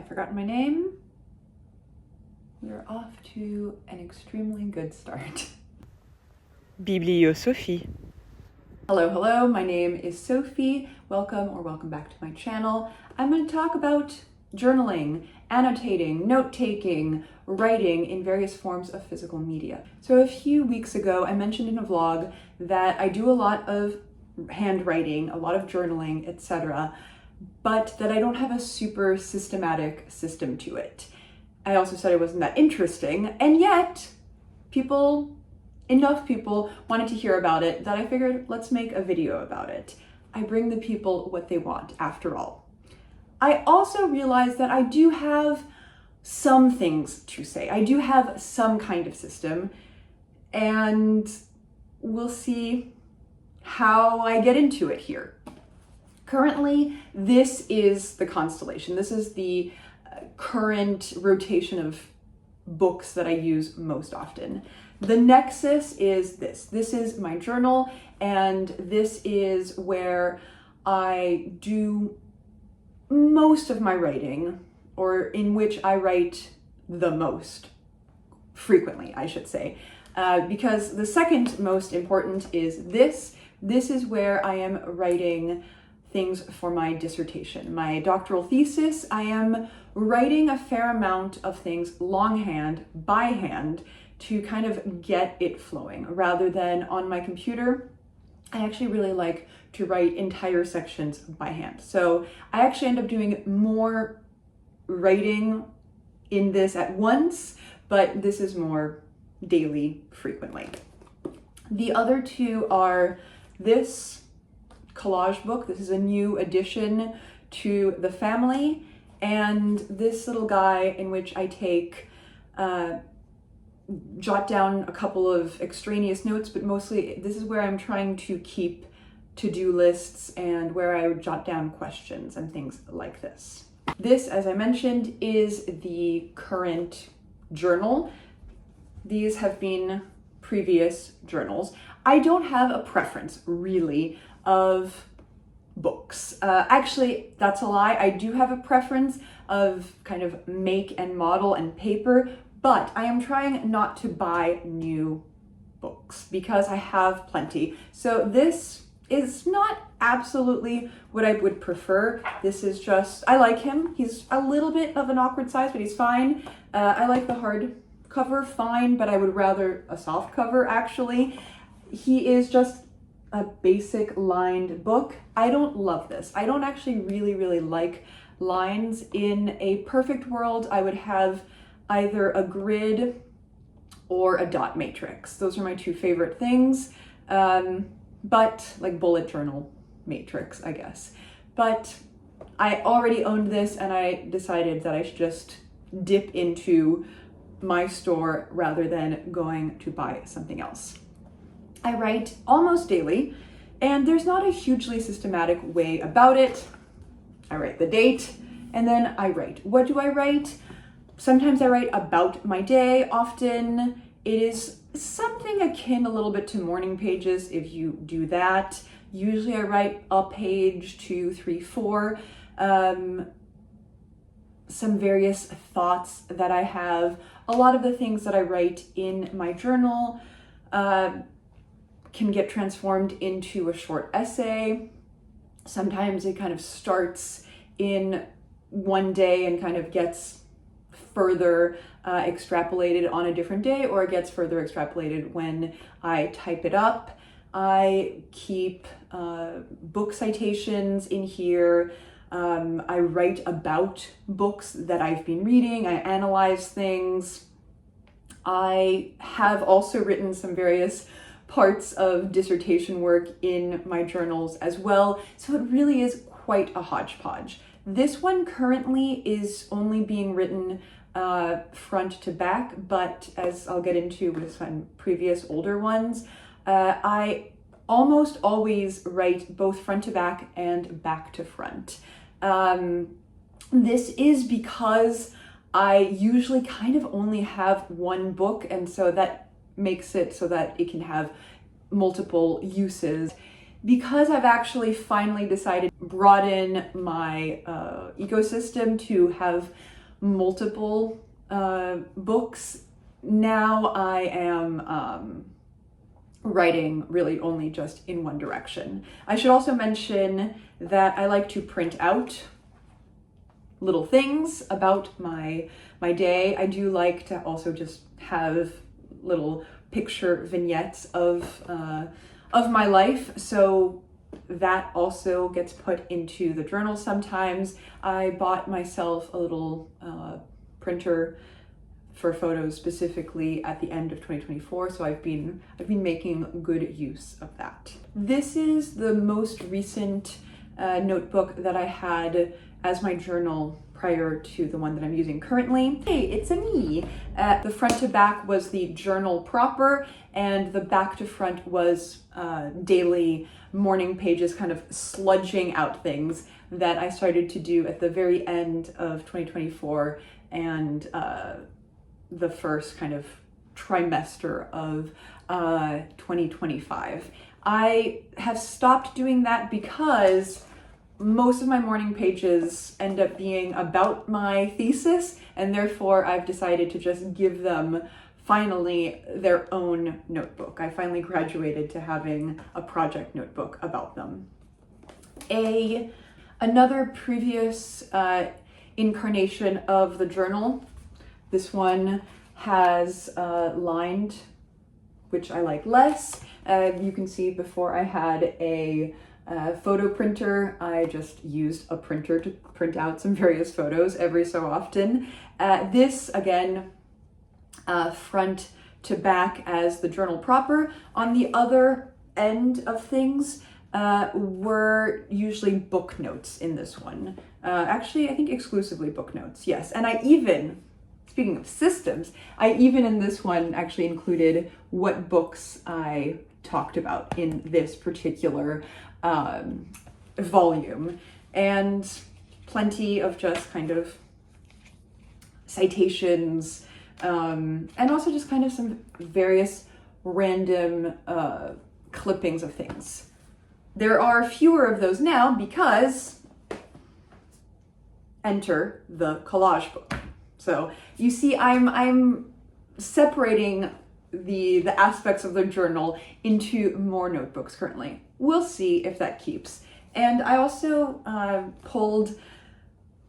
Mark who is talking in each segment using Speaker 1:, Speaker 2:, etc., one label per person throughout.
Speaker 1: I've forgotten my name. We're off to an extremely good start.
Speaker 2: Bibliosophie.
Speaker 1: Hello, my name is Sophie. Welcome back to my channel. I'm going to talk about journaling, annotating, note-taking, writing in various forms of physical media. So a few weeks ago, I mentioned in a vlog that I do a lot of handwriting, a lot of journaling, etc., but that I don't have a super systematic system to it. I also said it wasn't that interesting, and yet enough people wanted to hear about it that I figured let's make a video about it. I bring the people what they want, after all. I also realized that I do have some things to say. I do have some kind of system, and we'll see how I get into it here. Currently, this is the constellation. This is the current rotation of books that I use most often. The nexus is this. This is my journal, and this is where I do most of my writing, or in which I write the most frequently, I should say. Because the second most important is this. This is where I am writing things for my dissertation. My doctoral thesis, I am writing a fair amount of things longhand, by hand, to kind of get it flowing, rather than on my computer. I actually really like to write entire sections by hand. So I actually end up doing more writing in this at once, but this is more daily, frequently. The other two are this collage book. This is a new addition to the family, and this little guy in which I take jot down a couple of extraneous notes, but mostly this is where I'm trying to keep to-do lists and where I would jot down questions and things like this. This, as I mentioned, is the current journal. These have been previous journals. I don't have a preference, really, of books. Actually, that's a lie. I do have a preference of kind of make and model and paper, but I am trying not to buy new books because I have plenty. So this is not absolutely what I would prefer. This is just, I like him. He's a little bit of an awkward size, but he's fine. I like the hard cover, fine, but I would rather a soft cover, actually. He is just a basic lined book. I don't love this. I don't actually really like lines. In a perfect world, I would have either a grid or a dot matrix. Those are my two favorite things. But like bullet journal matrix, I guess. But I already owned this, and I decided that I should just dip into my store rather than going to buy something else. I write almost daily, and there's not a hugely systematic way about it. I write the date, and then I write. What do I write? Sometimes I write about my day. Often it is something akin a little bit to morning pages if you do that. Usually I write a page, 2, 3, 4. Some various thoughts that I have. A lot of the things that I write in my journal can get transformed into a short essay. Sometimes it kind of starts in one day and kind of gets further extrapolated on a different day, or it gets further extrapolated when I type it up. I keep book citations in here. I write about books that I've been reading. I analyze things. I have also written some various parts of dissertation work in my journals as well, so it really is quite a hodgepodge. This one currently is only being written front to back, but as I'll get into with some previous older ones, I almost always write both front to back and back to front. This is because I usually kind of only have one book, and so that makes it so that it can have multiple uses. because I've actually finally decided to broaden my ecosystem to have multiple books, now I am writing really only just in one direction. I should also mention that I like to print out little things about my day. I do like to also just have little picture vignettes of my life, so that also gets put into the journal sometimes. I bought myself a little printer for photos specifically at the end of 2024, so I've been making good use of that. This is the most recent notebook that I had as my journal prior to the one that I'm using currently. Hey, it's a me. The front to back was the journal proper, and the back to front was daily morning pages, kind of sludging out things that I started to do at the very end of 2024 and the first kind of trimester of 2025. I have stopped doing that because most of my morning pages end up being about my thesis, and therefore I've decided to just give them finally their own notebook. I finally graduated to having a project notebook about them. Another previous incarnation of the journal, this one has lined, which I like less. You can see before I had a photo printer, I just used a printer to print out some various photos every so often. This, again, front to back as the journal proper. On the other end of things were usually book notes in this one. Actually, I think exclusively book notes, yes. And I even, speaking of systems, I even in this one actually included what books I talked about in this particular volume, and plenty of just kind of citations, and also just kind of some various random clippings of things. There are fewer of those now because enter the collage book. So you see, I'm separating the aspects of the journal into more notebooks currently. We'll see if that keeps. And I also pulled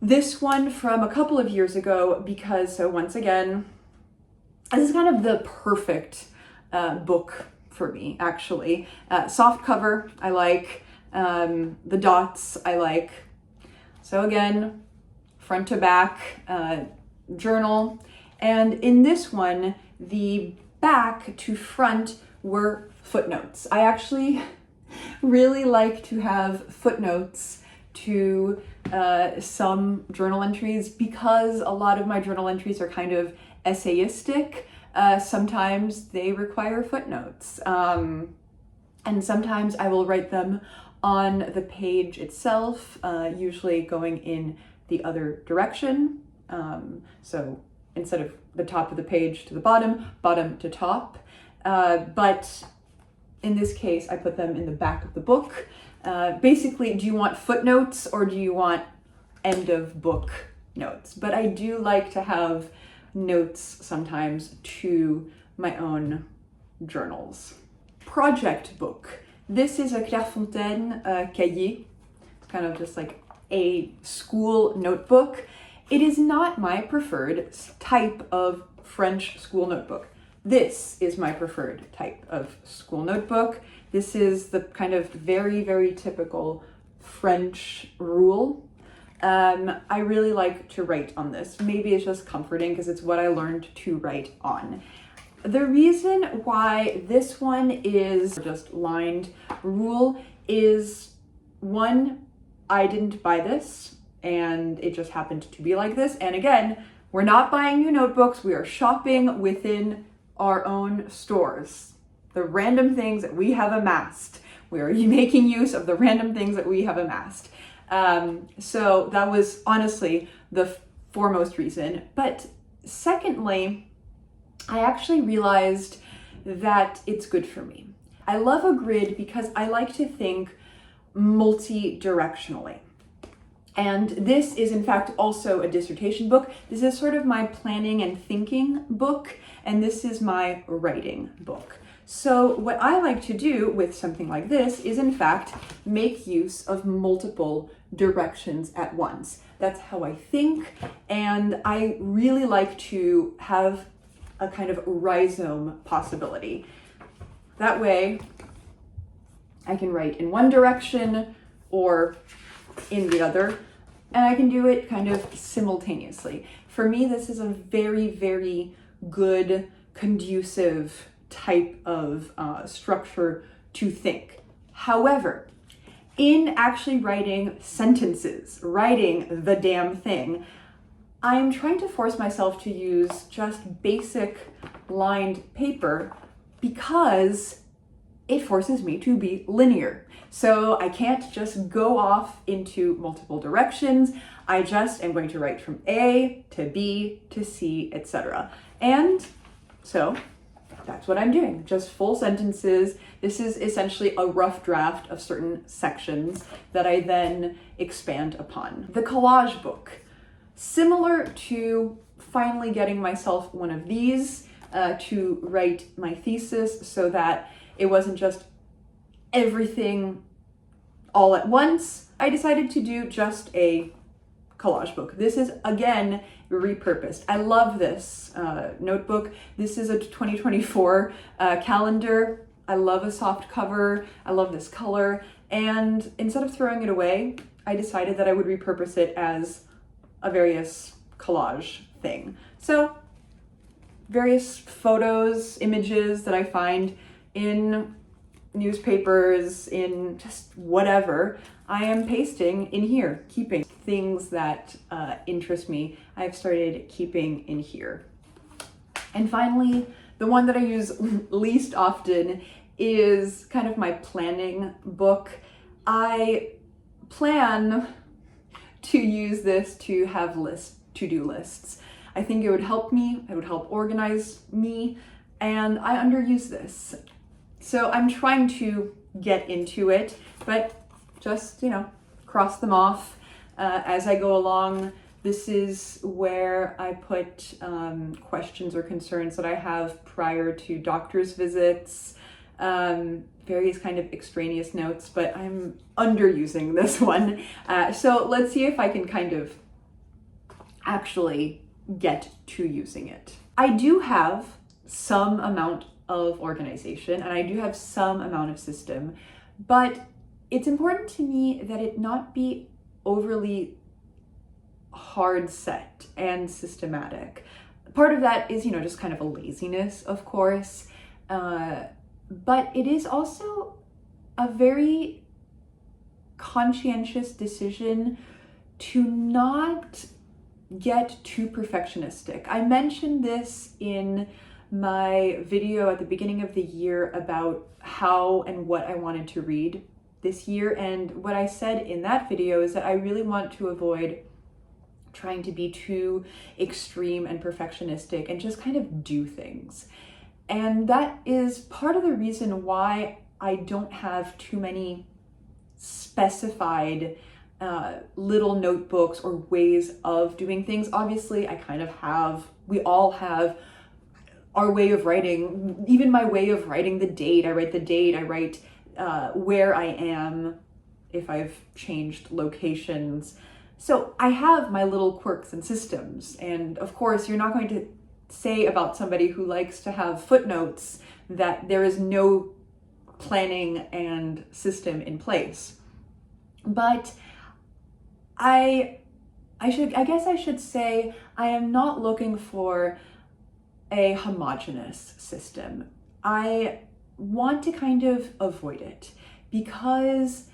Speaker 1: this one from a couple of years ago because, so once again, this is kind of the perfect book for me, actually. Soft cover, I like. The dots, I like. So again, front to back journal. And in this one, the back to front were footnotes. I actually really like to have footnotes to some journal entries because a lot of my journal entries are kind of essayistic. Sometimes they require footnotes. And sometimes I will write them on the page itself, usually going in the other direction. So instead of the top of the page to the bottom, bottom to top. But in this case, I put them in the back of the book. Basically, do you want footnotes or do you want end of book notes? But I do like to have notes sometimes to my own journals. Project book. This is a Clairefontaine cahier. It's kind of just like a school notebook. It is not my preferred type of French school notebook. This is my preferred type of school notebook. This is the kind of very, very typical French rule. I really like to write on this. Maybe it's just comforting because it's what I learned to write on. The reason why this one is just lined rule is, one, I didn't buy this and it just happened to be like this. And again, we're not buying new notebooks. We are shopping within our own stores. The random things that we have amassed. We are making use of the random things that we have amassed. So that was honestly the foremost reason. But secondly, I actually realized that it's good for me. I love a grid because I like to think multi-directionally. And this is in fact also a dissertation book. This is sort of my planning and thinking book, and this is my writing book. So what I like to do with something like this is in fact make use of multiple directions at once. That's how I think, and I really like to have a kind of rhizome possibility. That way I can write in one direction or in the other, and I can do it kind of simultaneously. For me, this is a very, very good, conducive type of structure to think. However, in actually writing sentences, writing the damn thing, I'm trying to force myself to use just basic lined paper because it forces me to be linear. So I can't just go off into multiple directions. I just am going to write from A to B to C, etc. And so that's what I'm doing, just full sentences. This is essentially a rough draft of certain sections that I then expand upon. The collage book, similar to finally getting myself one of these to write my thesis so that it wasn't just everything all at once, I decided to do just a collage book. This is, again, repurposed. I love this notebook. This is a 2024 calendar. I love a soft cover. I love this color. And instead of throwing it away, I decided that I would repurpose it as a various collage thing. So various photos, images that I find in newspapers, in just whatever, I am pasting in here, keeping things that interest me. I've started keeping in here. And finally, the one that I use least often is kind of my planning book. I plan to use this to have to-do lists. I think it would help me, it would help organize me, and I underuse this. So I'm trying to get into it, but just, cross them off as I go along. This is where I put questions or concerns that I have prior to doctor's visits, various kind of extraneous notes, but I'm underusing this one. So let's see if I can kind of actually get to using it. I do have some amount of organization and I do have some amount of system, but it's important to me that it not be overly hard set and systematic. Part of that is, just kind of a laziness, of course, but it is also a very conscientious decision to not get too perfectionistic. I mentioned this in my video at the beginning of the year about how and what I wanted to read this year, and what I said in that video is that I really want to avoid trying to be too extreme and perfectionistic and just kind of do things. And that is part of the reason why I don't have too many specified little notebooks or ways of doing things. Obviously, we all have our way of writing, even my way of writing the date. I write the date, I write where I am, if I've changed locations. So I have my little quirks and systems. And of course, you're not going to say about somebody who likes to have footnotes that there is no planning and system in place. But I guess I should say I am not looking for a homogeneous system. I want to kind of avoid it because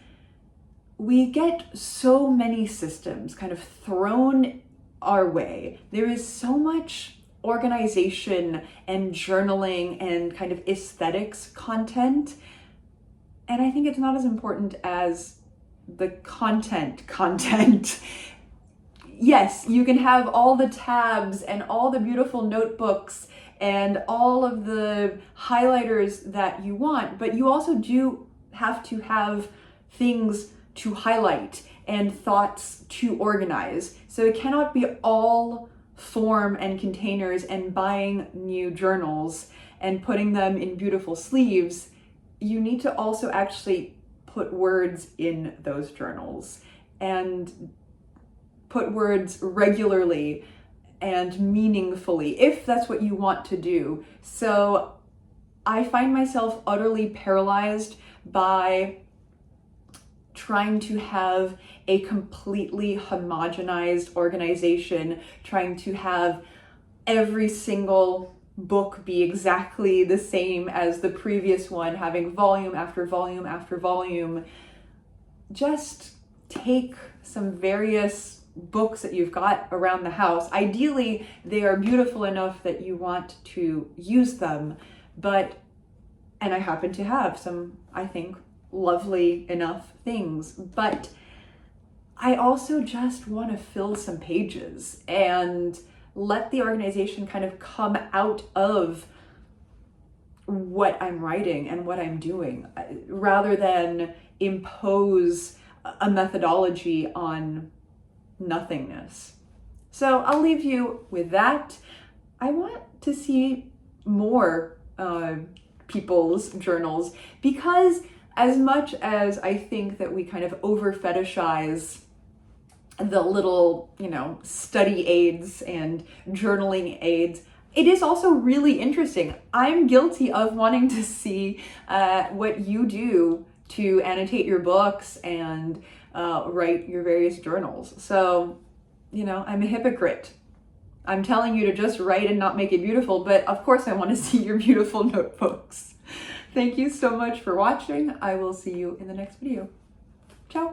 Speaker 1: we get so many systems kind of thrown our way. There is so much organization and journaling and kind of aesthetics content, and I think it's not as important as the content. Yes, you can have all the tabs and all the beautiful notebooks and all of the highlighters that you want, but you also do have to have things to highlight and thoughts to organize. So it cannot be all form and containers and buying new journals and putting them in beautiful sleeves. You need to also actually put words in those journals and put words regularly and meaningfully, if that's what you want to do. So I find myself utterly paralyzed by trying to have a completely homogenized organization, trying to have every single book be exactly the same as the previous one, having volume after volume after volume. Just take some various books that you've got around the house. Ideally, they are beautiful enough that you want to use them, and I happen to have some, I think, lovely enough things, but I also just want to fill some pages and let the organization kind of come out of what I'm writing and what I'm doing, rather than impose a methodology on nothingness. So I'll leave you with that. I want to see more people's journals, because as much as I think that we kind of over fetishize the little, study aids and journaling aids, it is also really interesting. I'm guilty of wanting to see what you do to annotate your books and write your various journals. So, I'm a hypocrite. I'm telling you to just write and not make it beautiful, but of course I want to see your beautiful notebooks. Thank you so much for watching. I will see you in the next video.